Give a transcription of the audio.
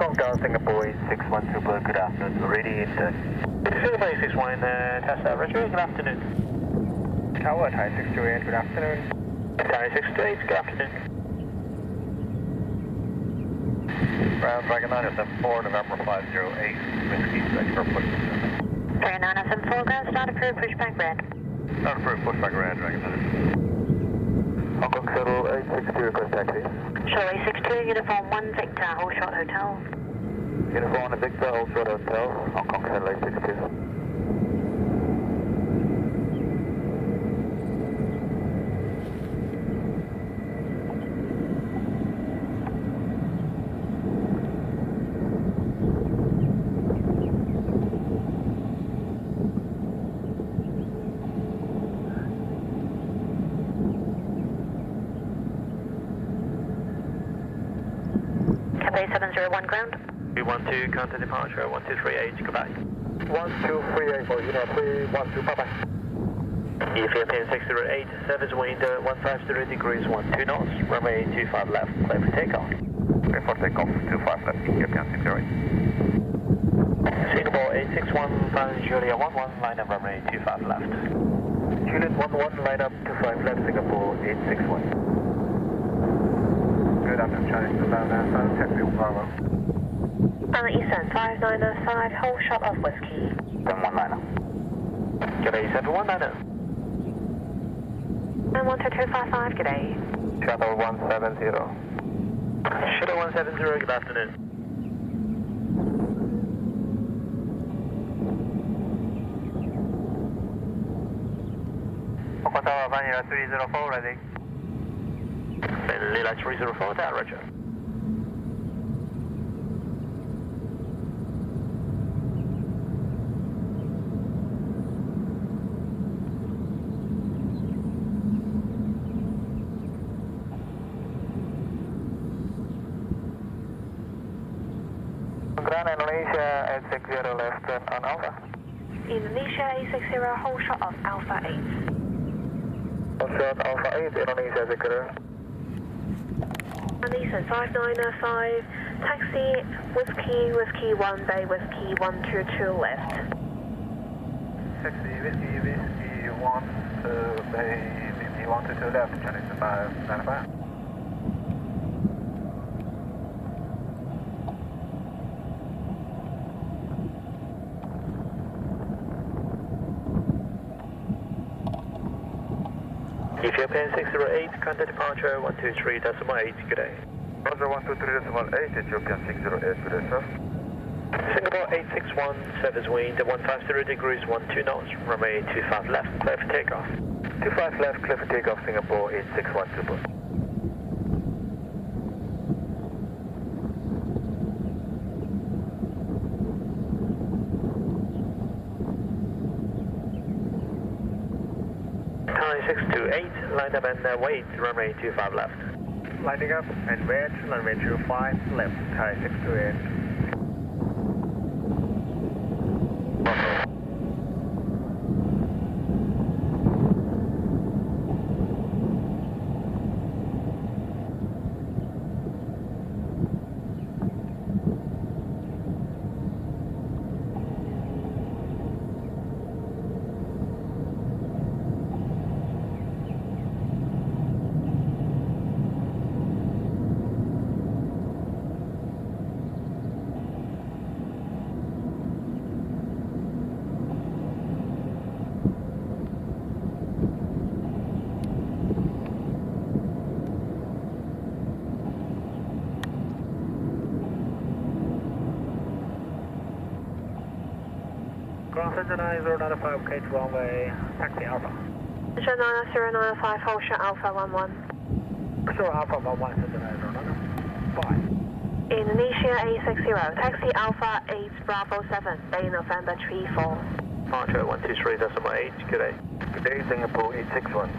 Hong Kong, Singapore 861 Super, good afternoon, ready in turn. Singapore 861, Tesla, Roger, good afternoon. Tower, Thai 628, good afternoon. Thai 628, good afternoon. Ground Dragon 974, November 508, Whiskey, ready for pushback. Dragon 974, ground start approved, pushback red. Not approved, pushback red, Dragon 9. Hong Kong Shuttle 862, request taxi. Shuttle 862, uniform 1 Victor, hold short hotel. Uniform 1 Victor, hold short hotel, Hong Kong Shuttle 862. Cafe 701 ground. 212, counter departure, 1238, goodbye. 1238 for Union 312, bye-bye. Ethiopian 608, service wind 150 degrees, 12 knots, runway 25 left, clear for takeoff. Clear for takeoff, 25 left, Ethiopian 608. Singapore 861, Flying Julia 11, line up runway 25 left. Juliet 11, line up 25 left, Singapore 861. Good afternoon, Chinese inbound, taxi Bravo. Eastern 5905, hold short of whiskey. 719. G'day 719. And 12255, g'day. Shuttle 170. Shuttle 170, good afternoon. Hong Kong Tower, Vanilla 304, ready. Lila 304, down, Roger. Ground Indonesia 860 left turn on Alpha. Indonesia 860, hold short of Alpha 8. Hold short Alpha 8, Indonesia secure. And Eastern 5905, taxi Whiskey 1 Bay Whiskey 122 left. Taxi Whiskey 1 to Bay Whiskey 122 left, Chinese 595. Ethiopian 608, counter departure 123.8, good day. Roger 123.8, Ethiopian 608, good day, sir. Singapore 861, service wind 150 degrees, 12 knots, runway 25 left, clear for takeoff. 25 left, clear for takeoff, Singapore 861 Super. Thai 628, line up and wait, runway 25 left. Lining up and wait, runway 25 left, Thai 628. Ground Center 9095, K to runway, taxi Alpha. Center 90905, hold short Alpha 11. Sure, Alpha 11, Center 9095. Indonesia 860, taxi Alpha 8 Bravo 7, Bay November 34. Departure 123.8, good day. Good day, Singapore 861.